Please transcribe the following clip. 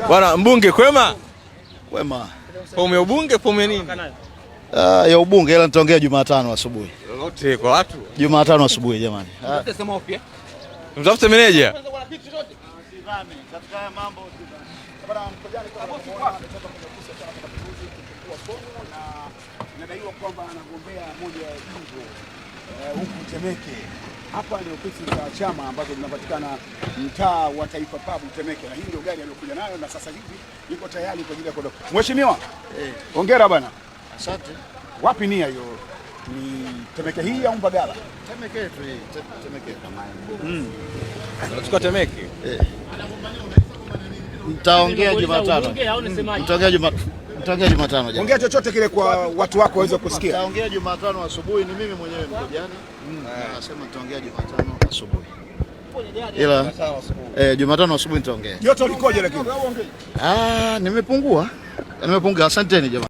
Bwana mbunge kwema? Kwema. Fomu ya ubunge, fomu ya nini? Ya ubunge ila nitaongea Jumatano asubuhi. Lolote kwa watu? Jumatano asubuhi jamani. Mtafute meneja. Katika mambo inadaiwa kwamba anagombea moja ya jimbo huku Temeke. Hapa ni ofisi za chama ambazo zinapatikana mtaa wa Taifa Pub Temeke, na hii ndio gari aliyokuja nayo na sasa hivi yuko tayari kwa ajili ya kuondoka. Mheshimiwa, hongera bwana. Asante. Wapi nia hiyo? Ni Temeke hii au Mbagala? Temeke tu hii, Temeke. Tunachukua Temeke. Nitaongea Jumatano. Nitaongea Jumatano jamani. Ongea chochote kile kwa watu wako waweze kusikia. Nitaongea Jumatano asubuhi, ni mimi mwenyewe mkojani. Nasema nitaongea Jumatano asubuhi. Ila Jumatano asubuhi nitaongea. Joto likoje lakini? Nimepungua. Asanteni jamani.